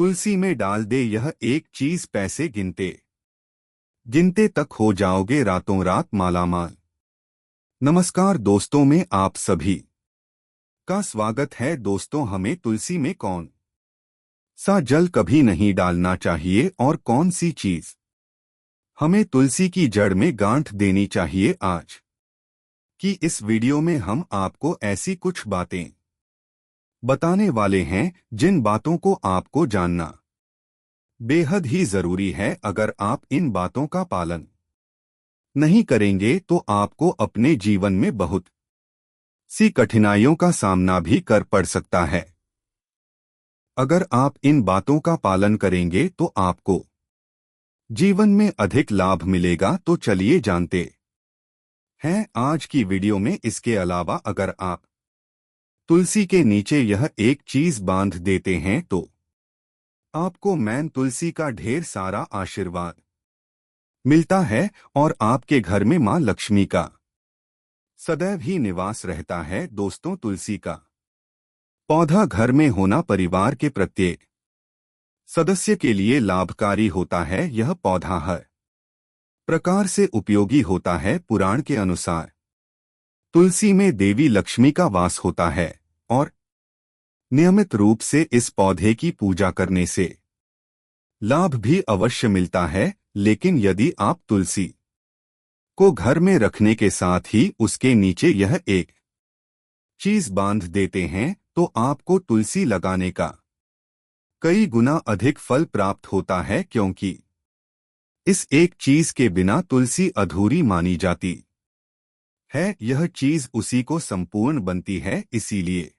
तुलसी में डाल दे यह एक चीज, पैसे गिनते गिनते तक हो जाओगे रातों रात मालामाल। नमस्कार दोस्तों, में आप सभी का स्वागत है। दोस्तों, हमें तुलसी में कौन सा जल कभी नहीं डालना चाहिए और कौन सी चीज हमें तुलसी की जड़ में गांठ देनी चाहिए, आज की इस वीडियो में हम आपको ऐसी कुछ बातें बताने वाले हैं जिन बातों को आपको जानना बेहद ही जरूरी है। अगर आप इन बातों का पालन नहीं करेंगे तो आपको अपने जीवन में बहुत सी कठिनाइयों का सामना भी कर पड़ सकता है। अगर आप इन बातों का पालन करेंगे तो आपको जीवन में अधिक लाभ मिलेगा। तो चलिए जानते हैं आज की वीडियो में। इसके अलावा अगर आप तुलसी के नीचे यह एक चीज बांध देते हैं तो आपको मैन तुलसी का ढेर सारा आशीर्वाद मिलता है और आपके घर में मां लक्ष्मी का सदैव ही निवास रहता है। दोस्तों, तुलसी का पौधा घर में होना परिवार के प्रत्येक सदस्य के लिए लाभकारी होता है। यह पौधा हर प्रकार से उपयोगी होता है। पुराण के अनुसार तुलसी में देवी लक्ष्मी का वास होता है और नियमित रूप से इस पौधे की पूजा करने से लाभ भी अवश्य मिलता है। लेकिन यदि आप तुलसी को घर में रखने के साथ ही उसके नीचे यह एक चीज बांध देते हैं तो आपको तुलसी लगाने का कई गुना अधिक फल प्राप्त होता है, क्योंकि इस एक चीज के बिना तुलसी अधूरी मानी जाती है। यह चीज उसी को संपूर्ण बनती है। इसीलिए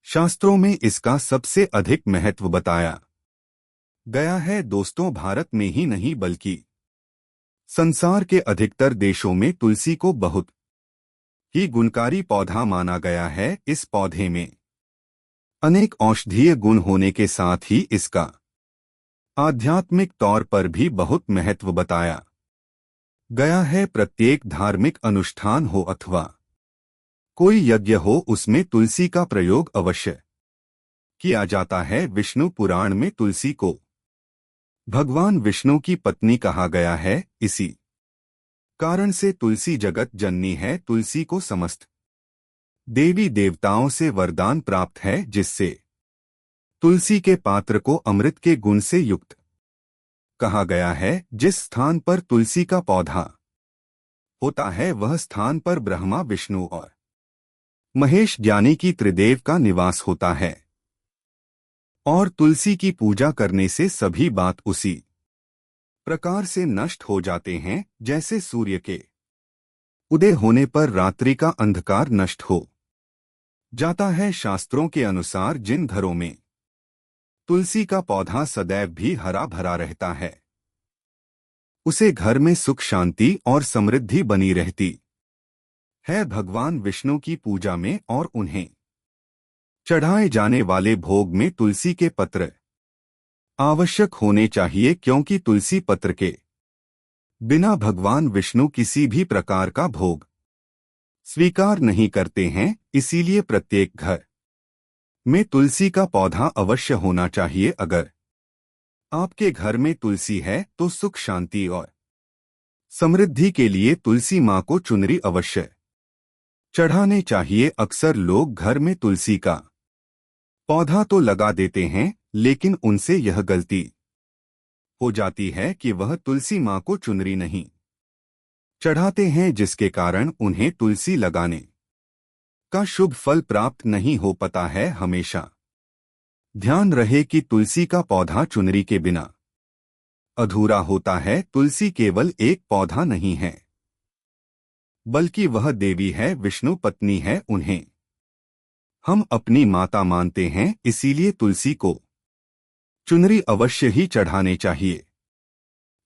शास्त्रों में इसका सबसे अधिक महत्व बताया गया है। दोस्तों, भारत में ही नहीं बल्कि संसार के अधिकतर देशों में तुलसी को बहुत ही गुणकारी पौधा माना गया है। इस पौधे में अनेक औषधीय गुण होने के साथ ही इसका आध्यात्मिक तौर पर भी बहुत महत्व बताया गया है। प्रत्येक धार्मिक अनुष्ठान हो अथवा कोई यज्ञ हो, उसमें तुलसी का प्रयोग अवश्य किया जाता है। विष्णु पुराण में तुलसी को भगवान विष्णु की पत्नी कहा गया है। इसी कारण से तुलसी जगत जननी है। तुलसी को समस्त देवी देवताओं से वरदान प्राप्त है, जिससे तुलसी के पात्र को अमृत के गुण से युक्त कहा गया है। जिस स्थान पर तुलसी का पौधा होता है वह स्थान पर ब्रह्मा, विष्णु और महेश ज्ञानी की त्रिदेव का निवास होता है। और तुलसी की पूजा करने से सभी बात उसी प्रकार से नष्ट हो जाते हैं जैसे सूर्य के उदय होने पर रात्रि का अंधकार नष्ट हो जाता है। शास्त्रों के अनुसार जिन घरों में तुलसी का पौधा सदैव भी हरा भरा रहता है, उसे घर में सुख शांति और समृद्धि बनी रहती है। भगवान विष्णु की पूजा में और उन्हें चढ़ाए जाने वाले भोग में तुलसी के पत्र आवश्यक होने चाहिए, क्योंकि तुलसी पत्र के बिना भगवान विष्णु किसी भी प्रकार का भोग स्वीकार नहीं करते हैं। इसीलिए प्रत्येक घर में तुलसी का पौधा अवश्य होना चाहिए। अगर आपके घर में तुलसी है तो सुख शांति और समृद्धि के लिए तुलसी मां को चुनरी अवश्य चढ़ाने चाहिए। अक्सर लोग घर में तुलसी का पौधा तो लगा देते हैं, लेकिन उनसे यह गलती हो जाती है कि वह तुलसी मां को चुनरी नहीं चढ़ाते हैं, जिसके कारण उन्हें तुलसी लगाने का शुभ फल प्राप्त नहीं हो पाता है। हमेशा ध्यान रहे कि तुलसी का पौधा चुनरी के बिना अधूरा होता है। तुलसी केवल एक पौधा नहीं है, बल्कि वह देवी है, विष्णु पत्नी है। उन्हें हम अपनी माता मानते हैं। इसीलिए तुलसी को चुनरी अवश्य ही चढ़ाने चाहिए।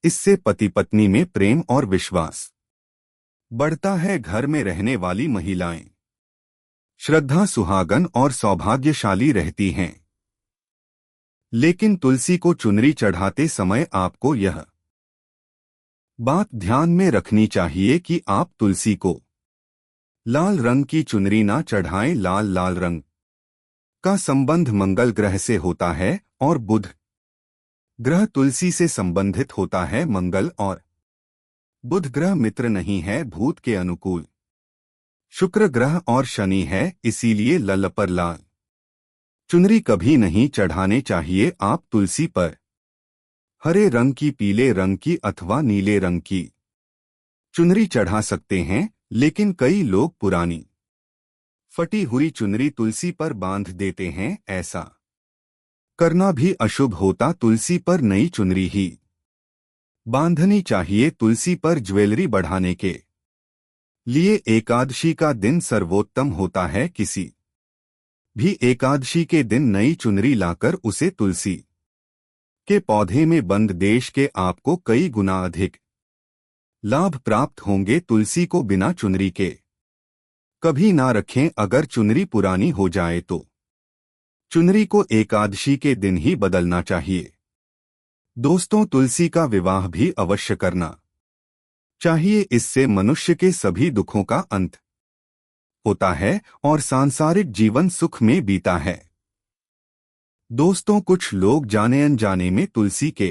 इससे पति पत्नी में प्रेम और विश्वास बढ़ता है। घर में रहने वाली महिलाएं श्रद्धा, सुहागन और सौभाग्यशाली रहती हैं। लेकिन तुलसी को चुनरी चढ़ाते समय आपको यह बात ध्यान में रखनी चाहिए कि आप तुलसी को लाल रंग की चुनरी ना चढ़ाएं। लाल रंग का संबंध मंगल ग्रह से होता है और बुध ग्रह तुलसी से संबंधित होता है। मंगल और बुध ग्रह मित्र नहीं है, भूत के अनुकूल। शुक्र ग्रह और शनि है, इसीलिए लल पर लाल चुनरी कभी नहीं चढ़ाने चाहिए। आप तुलसी पर हरे रंग की, पीले रंग की अथवा नीले रंग की चुनरी चढ़ा सकते हैं, लेकिन कई लोग पुरानी फटी हुई चुनरी तुलसी पर बांध देते हैं। ऐसा करना भी अशुभ होता। तुलसी पर नई चुनरी ही बांधनी चाहिए। तुलसी पर ज्वेलरी बढ़ाने के लिए एकादशी का दिन सर्वोत्तम होता है। किसी भी एकादशी के दिन नई चुनरी लाकर उसे तुलसी के पौधे में बंद देश के आपको कई गुना अधिक लाभ प्राप्त होंगे। तुलसी को बिना चुनरी के कभी ना रखें। अगर चुनरी पुरानी हो जाए तो चुनरी को एकादशी के दिन ही बदलना चाहिए। दोस्तों, तुलसी का विवाह भी अवश्य करना चाहिए। इससे मनुष्य के सभी दुखों का अंत होता है और सांसारिक जीवन सुख में बीता है। दोस्तों, कुछ लोग जाने अनजाने में तुलसी के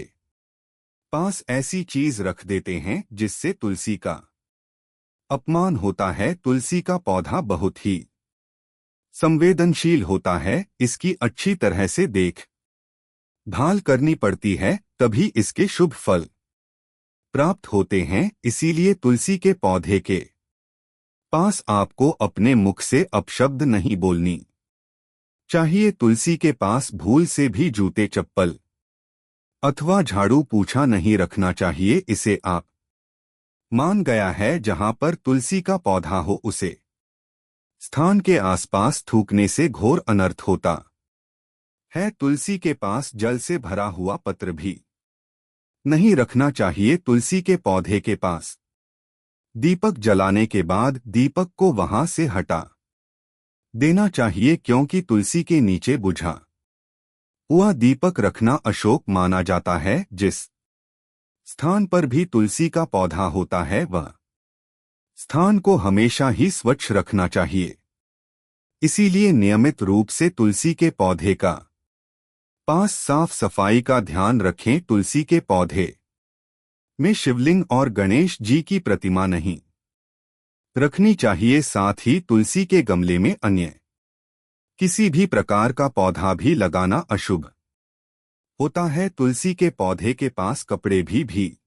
पास ऐसी चीज रख देते हैं जिससे तुलसी का अपमान होता है। तुलसी का पौधा बहुत ही संवेदनशील होता है। इसकी अच्छी तरह से देख भाल करनी पड़ती है, तभी इसके शुभ फल प्राप्त होते हैं। इसीलिए तुलसी के पौधे के पास आपको अपने मुख से अपशब्द नहीं बोलनी चाहिए। तुलसी के पास भूल से भी जूते, चप्पल अथवा झाड़ू पोछा नहीं रखना चाहिए। इसे आप मान गया है जहां पर तुलसी का पौधा हो, उसे स्थान के आसपास थूकने से घोर अनर्थ होता है। तुलसी के पास जल से भरा हुआ पत्र भी नहीं रखना चाहिए। तुलसी के पौधे के पास दीपक जलाने के बाद दीपक को वहां से हटा देना चाहिए, क्योंकि तुलसी के नीचे बुझा हुआ दीपक रखना अशुभ माना जाता है। जिस स्थान पर भी तुलसी का पौधा होता है वह स्थान को हमेशा ही स्वच्छ रखना चाहिए। इसीलिए नियमित रूप से तुलसी के पौधे का पास साफ सफाई का ध्यान रखें। तुलसी के पौधे में शिवलिंग और गणेश जी की प्रतिमा नहीं रखनी चाहिए। साथ ही तुलसी के गमले में अन्य किसी भी प्रकार का पौधा भी लगाना अशुभ होता है। तुलसी के पौधे के पास कपड़े भी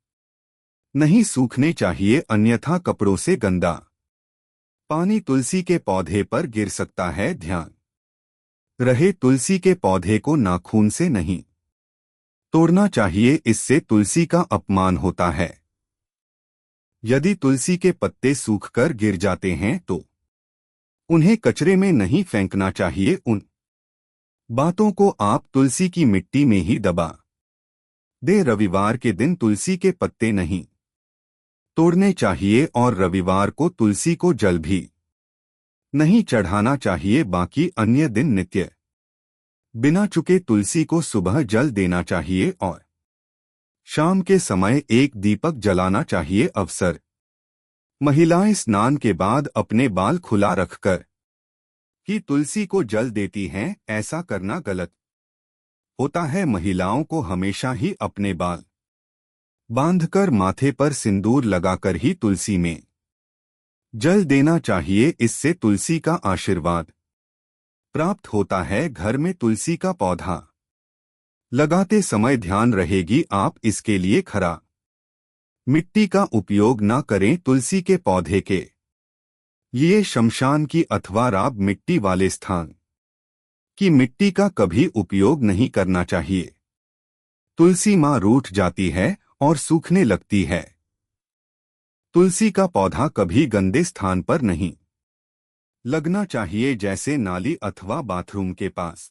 नहीं सूखने चाहिए, अन्यथा कपड़ों से गंदा पानी तुलसी के पौधे पर गिर सकता है। ध्यान रहे, तुलसी के पौधे को नाखून से नहीं तोड़ना चाहिए, इससे तुलसी का अपमान होता है। यदि तुलसी के पत्ते सूखकर गिर जाते हैं तो उन्हें कचरे में नहीं फेंकना चाहिए। उन बातों को आप तुलसी की मिट्टी में ही दबा दे। रविवार के दिन तुलसी के पत्ते नहीं तोड़ने चाहिए और रविवार को तुलसी को जल भी नहीं चढ़ाना चाहिए। बाकी अन्य दिन नित्य बिना चुके तुलसी को सुबह जल देना चाहिए और शाम के समय एक दीपक जलाना चाहिए। अवसर महिलाएं स्नान के बाद अपने बाल खुला रखकर ही तुलसी को जल देती हैं। ऐसा करना गलत होता है। महिलाओं को हमेशा ही अपने बाल बांधकर माथे पर सिंदूर लगाकर ही तुलसी में जल देना चाहिए। इससे तुलसी का आशीर्वाद प्राप्त होता है। घर में तुलसी का पौधा लगाते समय ध्यान रहेगी आप इसके लिए खरा मिट्टी का उपयोग न करें। तुलसी के पौधे के लिए शमशान की अथवा राब मिट्टी वाले स्थान की मिट्टी का कभी उपयोग नहीं करना चाहिए। तुलसी मां रूठ जाती है और सूखने लगती है। तुलसी का पौधा कभी गंदे स्थान पर नहीं लगना चाहिए, जैसे नाली अथवा बाथरूम के पास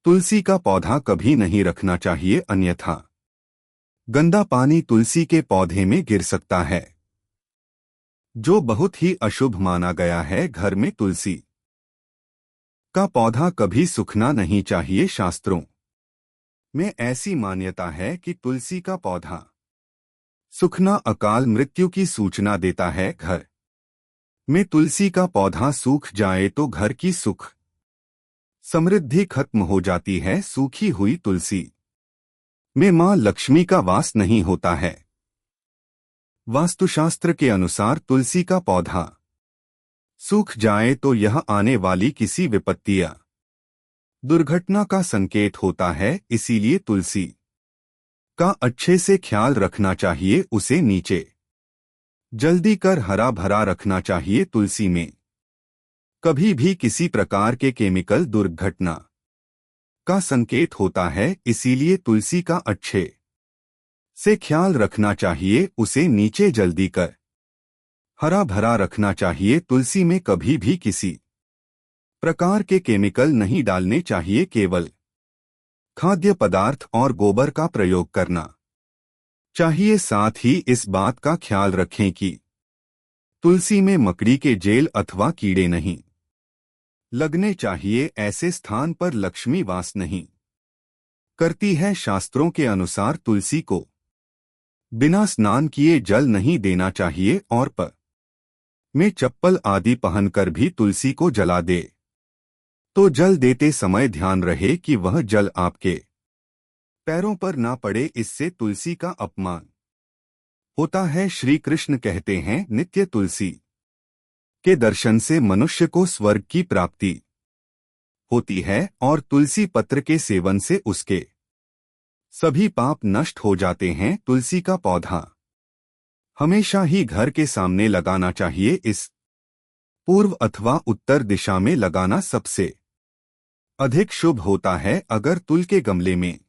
तुलसी का पौधा कभी नहीं रखना चाहिए, अन्यथा गंदा पानी तुलसी के पौधे में गिर सकता है, जो बहुत ही अशुभ माना गया है। घर में तुलसी का पौधा कभी सूखना नहीं चाहिए। शास्त्रों में ऐसी मान्यता है कि तुलसी का पौधा सूखना अकाल मृत्यु की सूचना देता है। घर में तुलसी का पौधा सूख जाए तो घर की सुख समृद्धि खत्म हो जाती है। सूखी हुई तुलसी में मां लक्ष्मी का वास नहीं होता है। वास्तुशास्त्र के अनुसार तुलसी का पौधा सूख जाए तो यह आने वाली किसी विपत्ति या दुर्घटना का संकेत होता है। इसीलिए तुलसी का अच्छे से ख्याल रखना चाहिए। उसे नीचे जल्दी कर हरा भरा रखना चाहिए। तुलसी में कभी भी किसी प्रकार के केमिकल दुर्घटना का संकेत होता है। इसीलिए तुलसी का अच्छे से ख्याल रखना चाहिए। उसे नीचे जल्दी कर हरा भरा रखना चाहिए। तुलसी में कभी भी किसी प्रकार के केमिकल नहीं डालने चाहिए। केवल खाद्य पदार्थ और गोबर का प्रयोग करना चाहिए। साथ ही इस बात का ख्याल रखें कि तुलसी में मकड़ी के जेल अथवा कीड़े नहीं लगने चाहिए। ऐसे स्थान पर लक्ष्मी वास नहीं करती है। शास्त्रों के अनुसार तुलसी को बिना स्नान किए जल नहीं देना चाहिए और पैर में चप्पल आदि पहनकर भी तुलसी को जला दे तो जल देते समय ध्यान रहे कि वह जल आपके पैरों पर ना पड़े। इससे तुलसी का अपमान होता है। श्री कृष्ण कहते हैं, नित्य तुलसी के दर्शन से मनुष्य को स्वर्ग की प्राप्ति होती है और तुलसी पत्र के सेवन से उसके सभी पाप नष्ट हो जाते हैं। तुलसी का पौधा हमेशा ही घर के सामने लगाना चाहिए। इस पूर्व अथवा उत्तर दिशा में लगाना सबसे अधिक शुभ होता है। अगर तुल के गमले में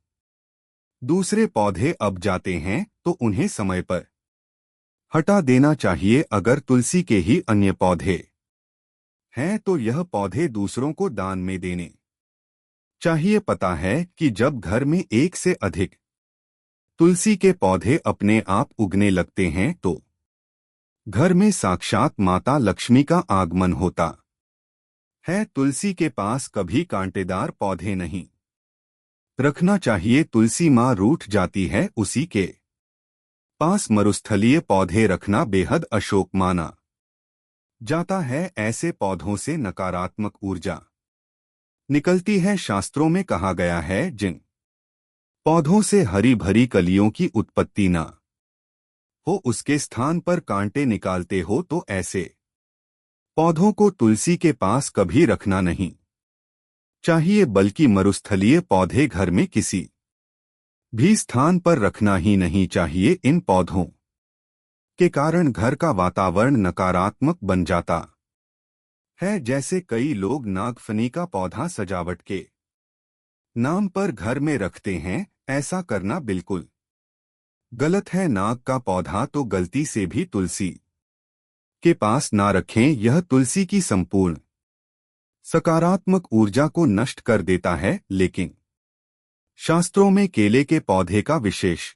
दूसरे पौधे अब जाते हैं तो उन्हें समय पर हटा देना चाहिए। अगर तुलसी के ही अन्य पौधे हैं तो यह पौधे दूसरों को दान में देने चाहिए। पता है कि जब घर में एक से अधिक तुलसी के पौधे अपने आप उगने लगते हैं तो घर में साक्षात माता लक्ष्मी का आगमन होता है। तुलसी के पास कभी कांटेदार पौधे नहीं रखना चाहिए। तुलसी मां रूठ जाती है। उसी के पास मरुस्थलीय पौधे रखना बेहद अशोक माना जाता है। ऐसे पौधों से नकारात्मक ऊर्जा निकलती है। शास्त्रों में कहा गया है, जिन पौधों से हरी भरी कलियों की उत्पत्ति न हो उसके स्थान पर कांटे निकालते हो तो ऐसे पौधों को तुलसी के पास कभी रखना नहीं चाहिए। बल्कि मरुस्थलीय पौधे घर में किसी भी स्थान पर रखना ही नहीं चाहिए। इन पौधों के कारण घर का वातावरण नकारात्मक बन जाता है। जैसे कई लोग नागफनी का पौधा सजावट के नाम पर घर में रखते हैं। ऐसा करना बिल्कुल गलत है। नाग का पौधा तो गलती से भी तुलसी के पास ना रखें। यह तुलसी की संपूर्ण सकारात्मक ऊर्जा को नष्ट कर देता है। लेकिन शास्त्रों में केले के पौधे का विशेष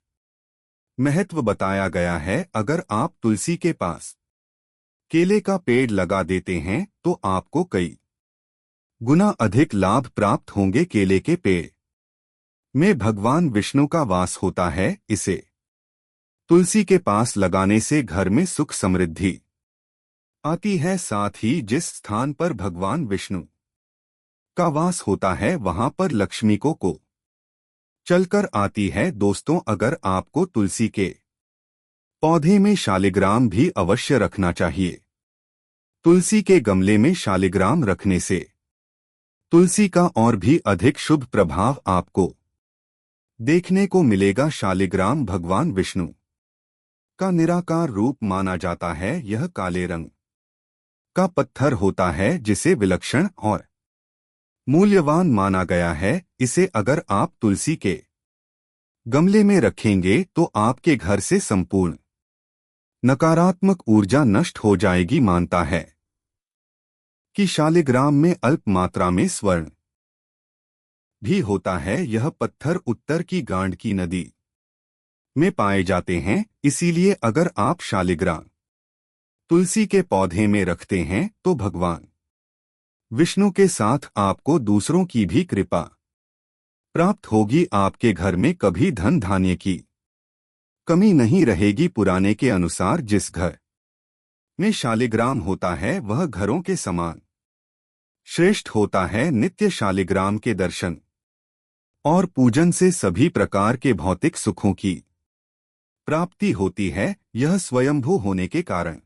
महत्व बताया गया है। अगर आप तुलसी के पास केले का पेड़ लगा देते हैं तो आपको कई गुना अधिक लाभ प्राप्त होंगे। केले के पेड़ में भगवान विष्णु का वास होता है। इसे तुलसी के पास लगाने से घर में सुख समृद्धि आती है। साथ ही जिस स्थान पर भगवान विष्णु का वास होता है वहां पर लक्ष्मी को चलकर आती है। दोस्तों, अगर आपको तुलसी के पौधे में शालिग्राम भी अवश्य रखना चाहिए। तुलसी के गमले में शालिग्राम रखने से तुलसी का और भी अधिक शुभ प्रभाव आपको देखने को मिलेगा। शालिग्राम भगवान विष्णु का निराकार रूप माना जाता है। यह काले रंग का पत्थर होता है जिसे विलक्षण और मूल्यवान माना गया है। इसे अगर आप तुलसी के गमले में रखेंगे तो आपके घर से संपूर्ण नकारात्मक ऊर्जा नष्ट हो जाएगी। मानता है कि शालिग्राम में अल्प मात्रा में स्वर्ण भी होता है। यह पत्थर उत्तर की गांडकी नदी में पाए जाते हैं। इसीलिए अगर आप शालिग्राम तुलसी के पौधे में रखते हैं तो भगवान विष्णु के साथ आपको दूसरों की भी कृपा प्राप्त होगी। आपके घर में कभी धन धान्य की कमी नहीं रहेगी। पुराने के अनुसार जिस घर में शालिग्राम होता है वह घरों के समान श्रेष्ठ होता है नित्य शालिग्राम के दर्शन और पूजन से सभी प्रकार के भौतिक सुखों की प्राप्ति होती है। यह स्वयंभू होने के कारण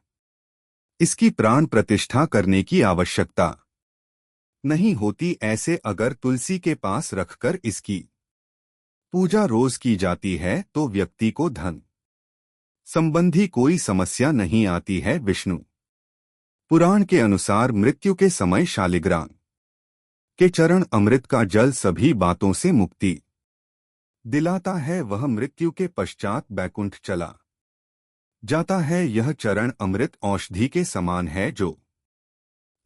इसकी प्राण प्रतिष्ठा करने की आवश्यकता नहीं होती। ऐसे अगर तुलसी के पास रखकर इसकी पूजा रोज की जाती है तो व्यक्ति को धन संबंधी कोई समस्या नहीं आती है। विष्णु पुराण के अनुसार मृत्यु के समय शालिग्राम के चरण अमृत का जल सभी बातों से मुक्ति दिलाता है। वह मृत्यु के पश्चात बैकुंठ चला जाता है। यह चरण अमृत औषधि के समान है, जो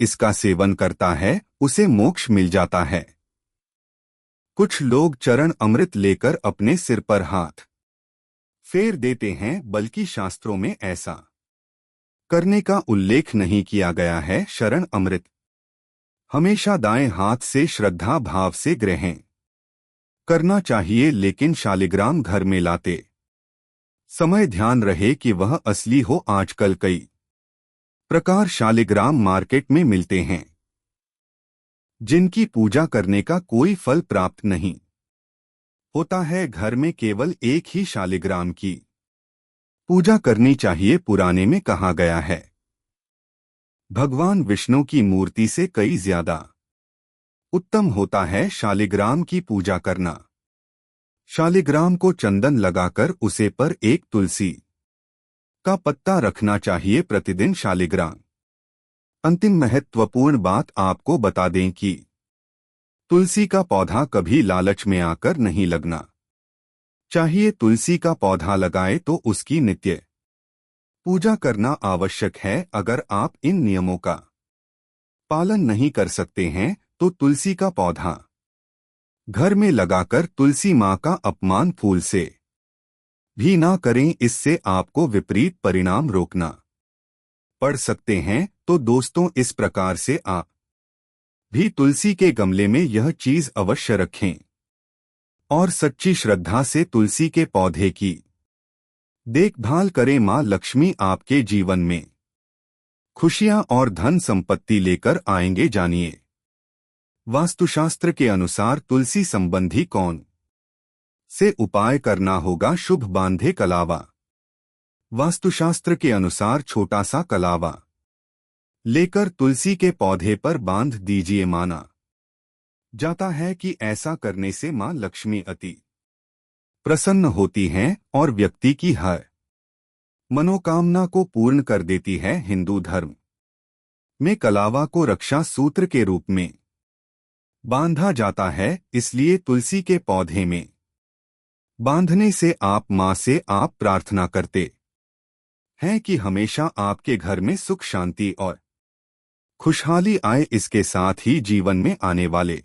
इसका सेवन करता है उसे मोक्ष मिल जाता है। कुछ लोग चरण अमृत लेकर अपने सिर पर हाथ फेर देते हैं, बल्कि शास्त्रों में ऐसा करने का उल्लेख नहीं किया गया है। शरण अमृत हमेशा दाएं हाथ से श्रद्धा भाव से ग्रहण करना चाहिए, लेकिन शालिग्राम घर में लाते समय ध्यान रहे कि वह असली हो। आजकल कई प्रकार शालिग्राम मार्केट में मिलते हैं, जिनकी पूजा करने का कोई फल प्राप्त नहीं होता है। घर में केवल एक ही शालिग्राम की पूजा करनी चाहिए। पुराने में कहा गया है, भगवान विष्णु की मूर्ति से कई ज्यादा उत्तम होता है शालिग्राम की पूजा करना। शालिग्राम को चंदन लगाकर उसे पर एक तुलसी का पत्ता रखना चाहिए प्रतिदिन। शालिग्राम अंतिम महत्वपूर्ण बात आपको बता दें कि तुलसी का पौधा कभी लालच में आकर नहीं लगना चाहिए। तुलसी का पौधा लगाए तो उसकी नित्य पूजा करना आवश्यक है। अगर आप इन नियमों का पालन नहीं कर सकते हैं तो तुलसी का पौधा घर में लगाकर तुलसी मां का अपमान फूल से भी ना करें, इससे आपको विपरीत परिणाम रोकना पड़ सकते हैं। तो दोस्तों, इस प्रकार से आप भी तुलसी के गमले में यह चीज अवश्य रखें और सच्ची श्रद्धा से तुलसी के पौधे की देखभाल करें। मां लक्ष्मी आपके जीवन में खुशियां और धन संपत्ति लेकर आएंगे। जानिए वास्तुशास्त्र के अनुसार तुलसी संबंधी कौन से उपाय करना होगा। शुभ बांधे कलावा। वास्तुशास्त्र के अनुसार छोटा सा कलावा लेकर तुलसी के पौधे पर बांध दीजिए। माना जाता है कि ऐसा करने से मां लक्ष्मी अति प्रसन्न होती हैं और व्यक्ति की हर मनोकामना को पूर्ण कर देती है। हिंदू धर्म में कलावा को रक्षा सूत्र के रूप में बांधा जाता है, इसलिए तुलसी के पौधे में बांधने से आप मां से आप प्रार्थना करते हैं कि हमेशा आपके घर में सुख शांति और खुशहाली आए। इसके साथ ही जीवन में आने वाले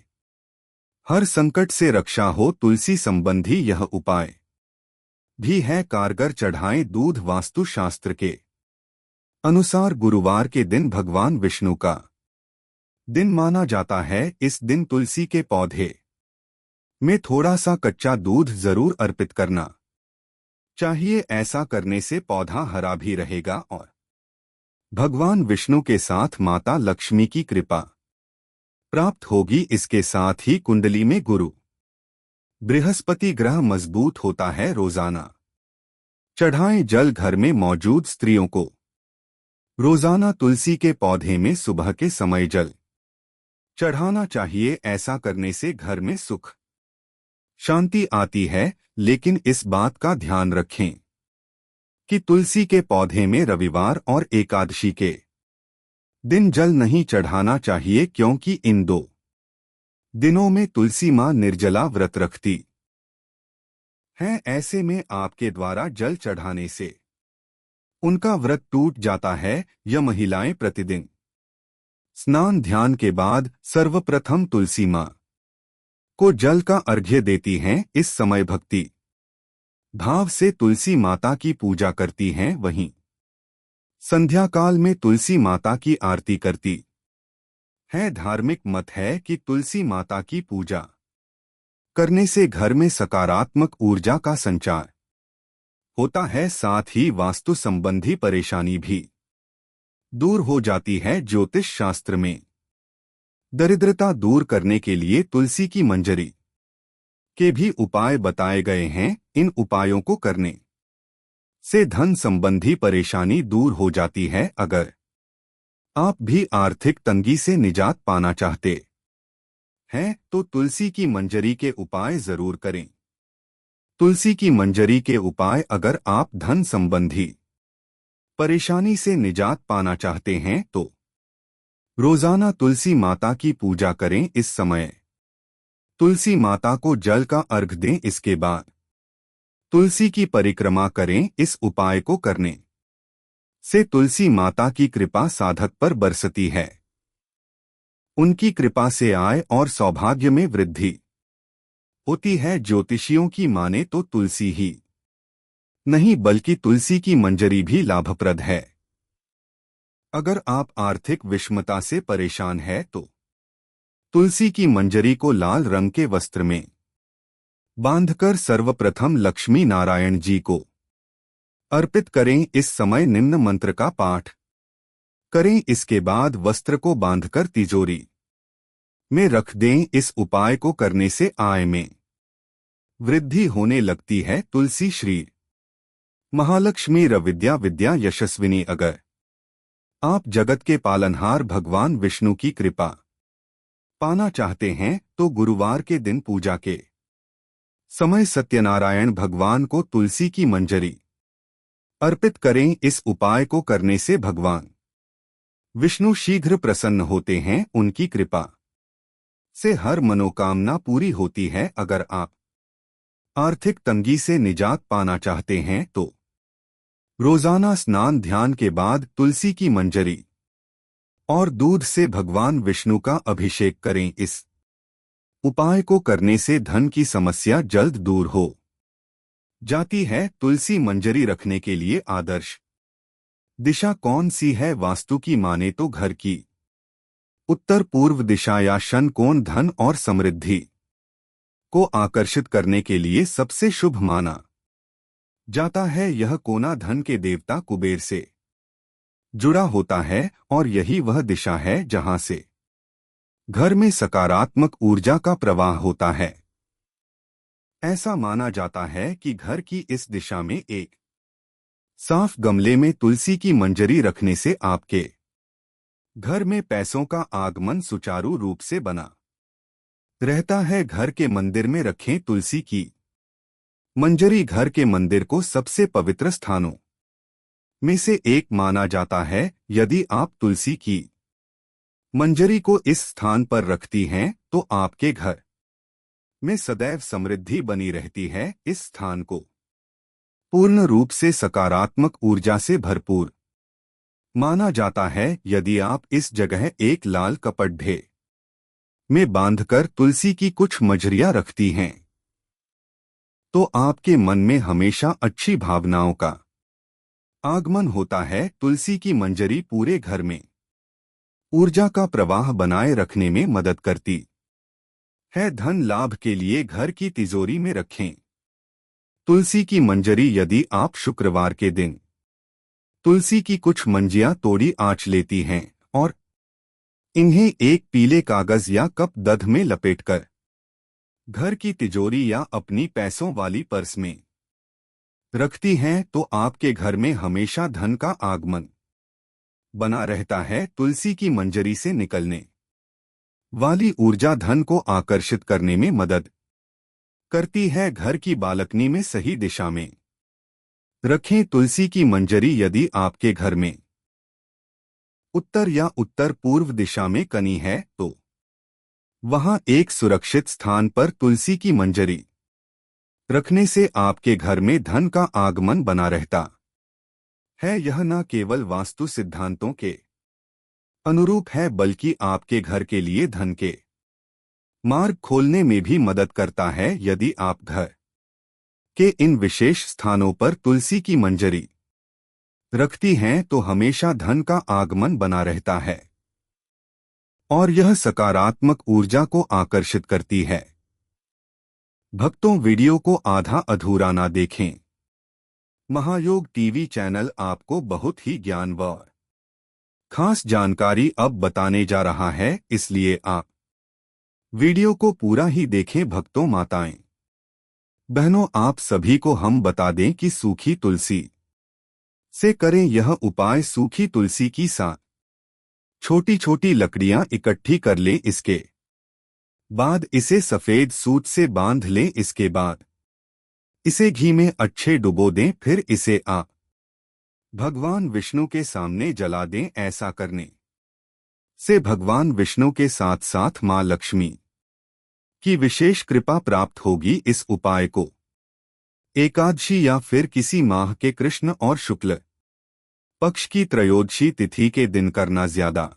हर संकट से रक्षा हो। तुलसी संबंधी यह उपाय भी है कारगर। चढ़ाएं दूध। वास्तु शास्त्र के अनुसार गुरुवार के दिन भगवान विष्णु का दिन माना जाता है। इस दिन तुलसी के पौधे में थोड़ा सा कच्चा दूध जरूर अर्पित करना चाहिए। ऐसा करने से पौधा हरा भी रहेगा और भगवान विष्णु के साथ माता लक्ष्मी की कृपा प्राप्त होगी। इसके साथ ही कुंडली में गुरु बृहस्पति ग्रह मजबूत होता है। रोजाना चढ़ाएं जल। घर में मौजूद स्त्रियों को रोजाना तुलसी के पौधे में सुबह के समय जल चढ़ाना चाहिए। ऐसा करने से घर में सुख शांति आती है, लेकिन इस बात का ध्यान रखें कि तुलसी के पौधे में रविवार और एकादशी के दिन जल नहीं चढ़ाना चाहिए, क्योंकि इन दो दिनों में तुलसी मां निर्जला व्रत रखती हैं। ऐसे में आपके द्वारा जल चढ़ाने से उनका व्रत टूट जाता है। यह महिलाएं प्रतिदिन स्नान ध्यान के बाद सर्वप्रथम तुलसी मां को जल का अर्घ्य देती हैं। इस समय भक्ति भाव से तुलसी माता की पूजा करती हैं। वहीं संध्या काल में तुलसी माता की आरती करती है। धार्मिक मत है कि तुलसी माता की पूजा करने से घर में सकारात्मक ऊर्जा का संचार होता है। साथ ही वास्तु संबंधी परेशानी भी दूर हो जाती है। ज्योतिष शास्त्र में दरिद्रता दूर करने के लिए तुलसी की मंजरी के भी उपाय बताए गए हैं। इन उपायों को करने से धन संबंधी परेशानी दूर हो जाती है। अगर आप भी आर्थिक तंगी से निजात पाना चाहते हैं तो तुलसी की मंजरी के उपाय जरूर करें। तुलसी की मंजरी के उपाय। अगर आप धन संबंधी परेशानी से निजात पाना चाहते हैं तो रोजाना तुलसी माता की पूजा करें। इस समय तुलसी माता को जल का अर्घ दें। इसके बाद तुलसी की परिक्रमा करें। इस उपाय को करने से तुलसी माता की कृपा साधक पर बरसती है। उनकी कृपा से आय और सौभाग्य में वृद्धि होती है। ज्योतिषियों की माने तो तुलसी ही नहीं बल्कि तुलसी की मंजरी भी लाभप्रद है। अगर आप आर्थिक विषमता से परेशान हैं तो तुलसी की मंजरी को लाल रंग के वस्त्र में बांधकर सर्वप्रथम लक्ष्मी नारायण जी को अर्पित करें। इस समय निम्न मंत्र का पाठ करें। इसके बाद वस्त्र को बांधकर तिजोरी में रख दें। इस उपाय को करने से आय में वृद्धि होने लगती है। तुलसी श्री महालक्ष्मी रविद्या विद्या यशस्विनी। अगर आप जगत के पालनहार भगवान विष्णु की कृपा पाना चाहते हैं तो गुरुवार के दिन पूजा के समय सत्यनारायण भगवान को तुलसी की मंजरी अर्पित करें। इस उपाय को करने से भगवान विष्णु शीघ्र प्रसन्न होते हैं। उनकी कृपा से हर मनोकामना पूरी होती है। अगर आप आर्थिक तंगी से निजात पाना चाहते हैं तो रोजाना स्नान ध्यान के बाद तुलसी की मंजरी और दूध से भगवान विष्णु का अभिषेक करें। इस उपाय को करने से धन की समस्या जल्द दूर हो जाती है। तुलसी मंजरी रखने के लिए आदर्श दिशा कौन सी है? वास्तु की माने तो घर की उत्तर पूर्व दिशा या शन कोण धन और समृद्धि को आकर्षित करने के लिए सबसे शुभ माना जाता है। यह कोना धन के देवता कुबेर से जुड़ा होता है और यही वह दिशा है जहां से घर में सकारात्मक ऊर्जा का प्रवाह होता है। ऐसा माना जाता है कि घर की इस दिशा में एक साफ गमले में तुलसी की मंजरी रखने से आपके घर में पैसों का आगमन सुचारू रूप से बना रहता है। घर के मंदिर में रखें तुलसी की मंजरी। घर के मंदिर को सबसे पवित्र स्थानों में से एक माना जाता है। यदि आप तुलसी की मंजरी को इस स्थान पर रखती हैं तो आपके घर में सदैव समृद्धि बनी रहती है। इस स्थान को पूर्ण रूप से सकारात्मक ऊर्जा से भरपूर माना जाता है। यदि आप इस जगह एक लाल कपड़े में बांधकर तुलसी की कुछ मंजरियां रखती हैं तो आपके मन में हमेशा अच्छी भावनाओं का आगमन होता है। तुलसी की मंजरी पूरे घर में ऊर्जा का प्रवाह बनाए रखने में मदद करती है। धन लाभ के लिए घर की तिजोरी में रखें तुलसी की मंजरी। यदि आप शुक्रवार के दिन तुलसी की कुछ मंजियां तोड़ी आंच लेती हैं और इन्हें एक पीले कागज या कप दध में लपेटकर घर की तिजोरी या अपनी पैसों वाली पर्स में रखती हैं तो आपके घर में हमेशा धन का आगमन बना रहता है। तुलसी की मंजरी से निकलने वाली ऊर्जा धन को आकर्षित करने में मदद करती है। घर की बालकनी में सही दिशा में रखें तुलसी की मंजरी। यदि आपके घर में उत्तर या उत्तर पूर्व दिशा में कनी है तो वहां एक सुरक्षित स्थान पर तुलसी की मंजरी रखने से आपके घर में धन का आगमन बना रहता है। यह न केवल वास्तु सिद्धांतों के अनुरूप है बल्कि आपके घर के लिए धन के मार्ग खोलने में भी मदद करता है। यदि आप घर के इन विशेष स्थानों पर तुलसी की मंजरी रखती हैं तो हमेशा धन का आगमन बना रहता है और यह सकारात्मक ऊर्जा को आकर्षित करती है। भक्तों, वीडियो को आधा अधूरा ना देखें। महायोग टीवी चैनल आपको बहुत ही ज्ञान व खास जानकारी अब बताने जा रहा है, इसलिए आप वीडियो को पूरा ही देखें। भक्तों, माताएं, बहनों, आप सभी को हम बता दें कि सूखी तुलसी से करें यह उपाय। सूखी तुलसी की 7 छोटी छोटी लकड़ियां इकट्ठी कर लें। इसके बाद इसे सफेद सूत से बांध लें। इसके बाद इसे घी में अच्छे डुबो दें। फिर इसे आप भगवान विष्णु के सामने जला दें। ऐसा करने से भगवान विष्णु के साथ साथ मां लक्ष्मी की विशेष कृपा प्राप्त होगी। इस उपाय को एकादशी या फिर किसी माह के कृष्ण और शुक्ल पक्ष की त्रयोदशी तिथि के दिन करना ज्यादा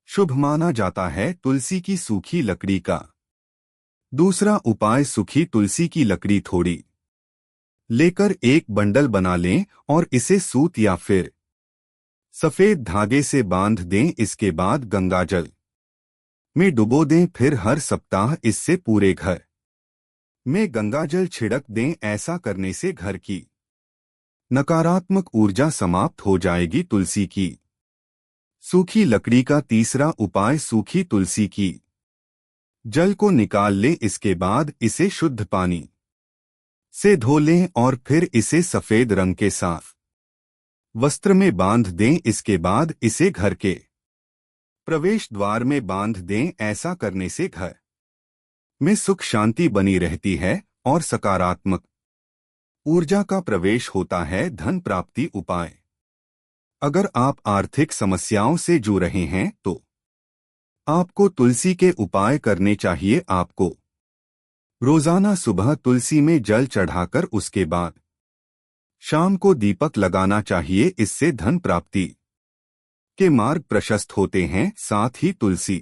शुभ माना जाता है। तुलसी की सूखी लकड़ी का दूसरा उपाय, सूखी तुलसी की लकड़ी थोड़ी लेकर एक बंडल बना लें और इसे सूत या फिर सफेद धागे से बांध दें। इसके बाद गंगाजल में डुबो दें। फिर हर सप्ताह इससे पूरे घर में गंगाजल छिड़क दें। ऐसा करने से घर की नकारात्मक ऊर्जा समाप्त हो जाएगी। तुलसी की सूखी लकड़ी का तीसरा उपाय, सूखी तुलसी की जल को निकाल लें। इसके बाद इसे शुद्ध पानी से धो लें और फिर इसे सफेद रंग के साफ वस्त्र में बांध दें। इसके बाद इसे घर के प्रवेश द्वार में बांध दें। ऐसा करने से घर में सुख शांति बनी रहती है और सकारात्मक ऊर्जा का प्रवेश होता है। धन प्राप्ति उपाय, अगर आप आर्थिक समस्याओं से जूझ रहे हैं तो आपको तुलसी के उपाय करने चाहिए। आपको रोजाना सुबह तुलसी में जल चढ़ाकर उसके बाद शाम को दीपक लगाना चाहिए। इससे धन प्राप्ति के मार्ग प्रशस्त होते हैं। साथ ही तुलसी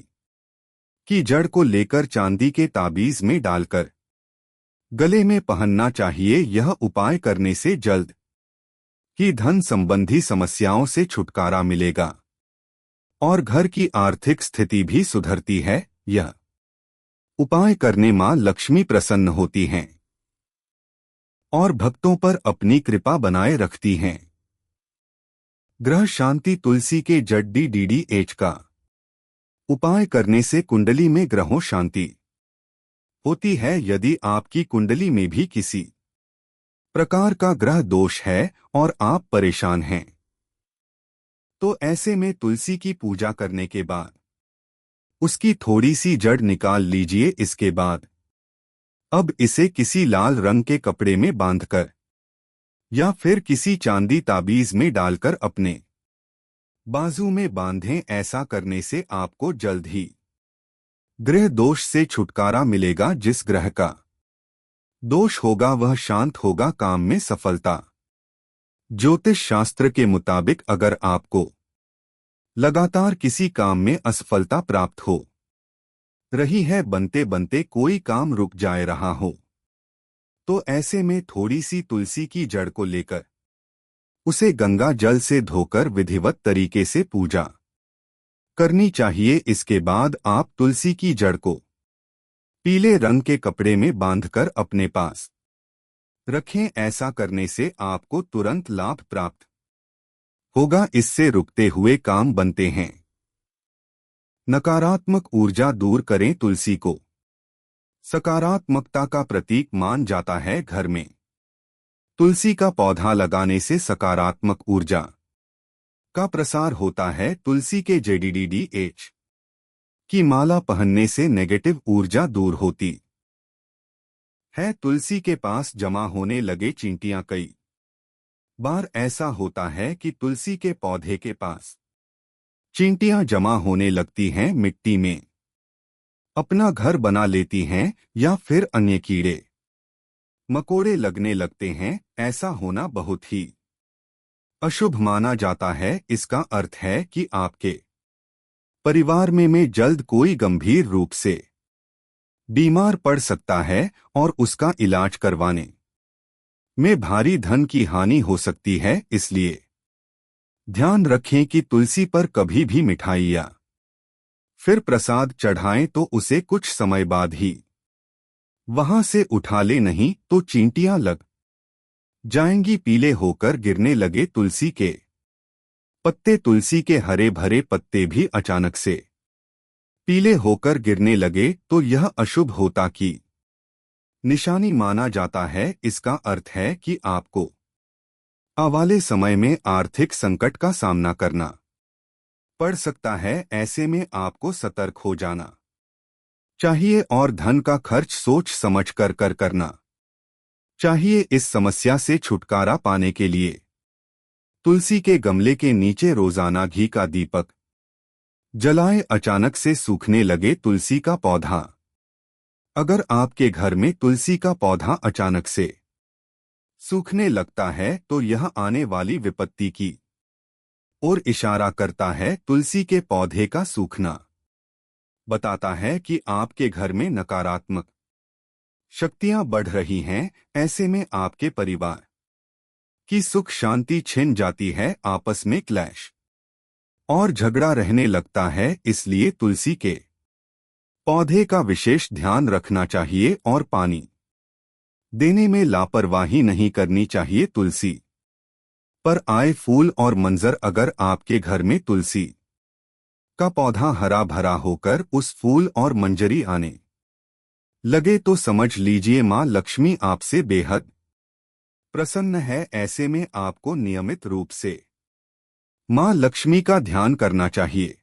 की जड़ को लेकर चांदी के ताबीज में डालकर गले में पहनना चाहिए। यह उपाय करने से जल्द ही धन संबंधी समस्याओं से छुटकारा मिलेगा और घर की आर्थिक स्थिति भी सुधरती है। यह उपाय करने मां लक्ष्मी प्रसन्न होती हैं और भक्तों पर अपनी कृपा बनाए रखती हैं। ग्रह शांति, तुलसी के जड़ DDH का उपाय करने से कुंडली में ग्रहों शांति होती है। यदि आपकी कुंडली में भी किसी प्रकार का ग्रह दोष है और आप परेशान हैं तो ऐसे में तुलसी की पूजा करने के बाद उसकी थोड़ी सी जड़ निकाल लीजिए। इसके बाद अब इसे किसी लाल रंग के कपड़े में बांधकर या फिर किसी चांदी ताबीज में डालकर अपने बाजू में बांधें। ऐसा करने से आपको जल्द ही ग्रह दोष से छुटकारा मिलेगा। जिस ग्रह का दोष होगा वह शांत होगा। काम में सफलता, ज्योतिष शास्त्र के मुताबिक अगर आपको लगातार किसी काम में असफलता प्राप्त हो रही है, बनते बनते कोई काम रुक जाए रहा हो, तो ऐसे में थोड़ी सी तुलसी की जड़ को लेकर उसे गंगा जल से धोकर विधिवत तरीके से पूजा करनी चाहिए। इसके बाद आप तुलसी की जड़ को पीले रंग के कपड़े में बांधकर अपने पास रखें। ऐसा करने से आपको तुरंत लाभ प्राप्त होगा। इससे रुकते हुए काम बनते हैं। नकारात्मक ऊर्जा दूर करें। तुलसी को सकारात्मकता का प्रतीक मान जाता है। घर में तुलसी का पौधा लगाने से सकारात्मक ऊर्जा का प्रसार होता है। तुलसी के DDH की माला पहनने से नेगेटिव ऊर्जा दूर होती है। तुलसी के पास जमा होने लगे चींटियां, कई बार ऐसा होता है कि तुलसी के पौधे के पास चींटियां जमा होने लगती हैं, मिट्टी में अपना घर बना लेती हैं या फिर अन्य कीड़े मकोड़े लगने लगते हैं। ऐसा होना बहुत ही अशुभ माना जाता है। इसका अर्थ है कि आपके परिवार में जल्द कोई गंभीर रूप से बीमार पड़ सकता है और उसका इलाज करवाने में भारी धन की हानि हो सकती है। इसलिए ध्यान रखें कि तुलसी पर कभी भी मिठाई या फिर प्रसाद चढ़ाएं तो उसे कुछ समय बाद ही वहां से उठा ले, नहीं तो चींटियां लग जाएंगी, पीले होकर गिरने लगे। तुलसी के पत्ते तुलसी के हरे भरे पत्ते भी अचानक से पीले होकर गिरने लगे तो यह अशुभ होता की निशानी माना जाता है। इसका अर्थ है कि आपको आवाले समय में आर्थिक संकट का सामना करना पड़ सकता है। ऐसे में आपको सतर्क हो जाना चाहिए और धन का खर्च सोच समझ कर करना चाहिए। इस समस्या से छुटकारा पाने के लिए तुलसी के गमले के नीचे रोजाना घी का दीपक जलाएं। अचानक से सूखने लगे तुलसी का पौधा। अगर आपके घर में तुलसी का पौधा अचानक से सूखने लगता है तो यह आने वाली विपत्ति की ओर इशारा करता है। तुलसी के पौधे का सूखना बताता है कि आपके घर में नकारात्मक शक्तियां बढ़ रही हैं। ऐसे में आपके परिवार की सुख शांति छिन जाती है। आपस में क्लैश और झगड़ा रहने लगता है। इसलिए तुलसी के पौधे का विशेष ध्यान रखना चाहिए और पानी देने में लापरवाही नहीं करनी चाहिए। तुलसी पर आए फूल और मंजर। अगर आपके घर में तुलसी का पौधा हरा भरा होकर उस फूल और मंजरी आने लगे तो समझ लीजिए मां लक्ष्मी आपसे बेहद प्रसन्न है। ऐसे में आपको नियमित रूप से मां लक्ष्मी का ध्यान करना चाहिए,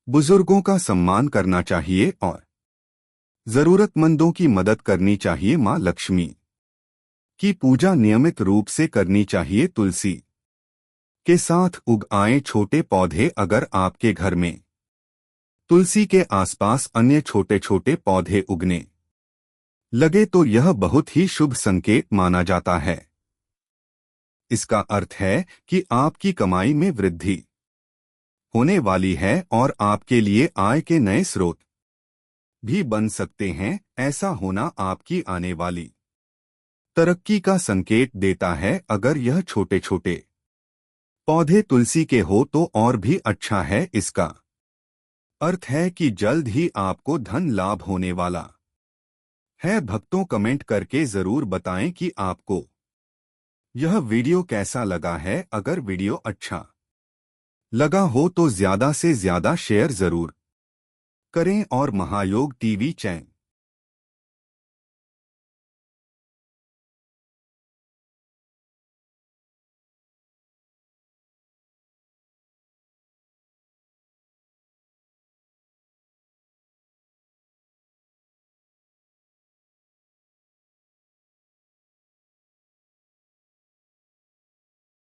बुजुर्गों का सम्मान करना चाहिए और जरूरतमंदों की मदद करनी चाहिए। मां लक्ष्मी की पूजा नियमित रूप से करनी चाहिए। तुलसी के साथ उग आए छोटे पौधे। अगर आपके घर में तुलसी के आसपास अन्य छोटे छोटे पौधे उगने लगे तो यह बहुत ही शुभ संकेत माना जाता है। इसका अर्थ है कि आपकी कमाई में वृद्धि होने वाली है और आपके लिए आय के नए स्रोत भी बन सकते हैं। ऐसा होना आपकी आने वाली तरक्की का संकेत देता है। अगर यह छोटे छोटे पौधे तुलसी के हो तो और भी अच्छा है। इसका अर्थ है कि जल्द ही आपको धन लाभ होने वाला है। भक्तों, कमेंट करके जरूर बताएं कि आपको यह वीडियो कैसा लगा है। अगर वीडियो अच्छा लगा हो तो ज्यादा से ज्यादा शेयर जरूर करें और महायोग टीवी चैनल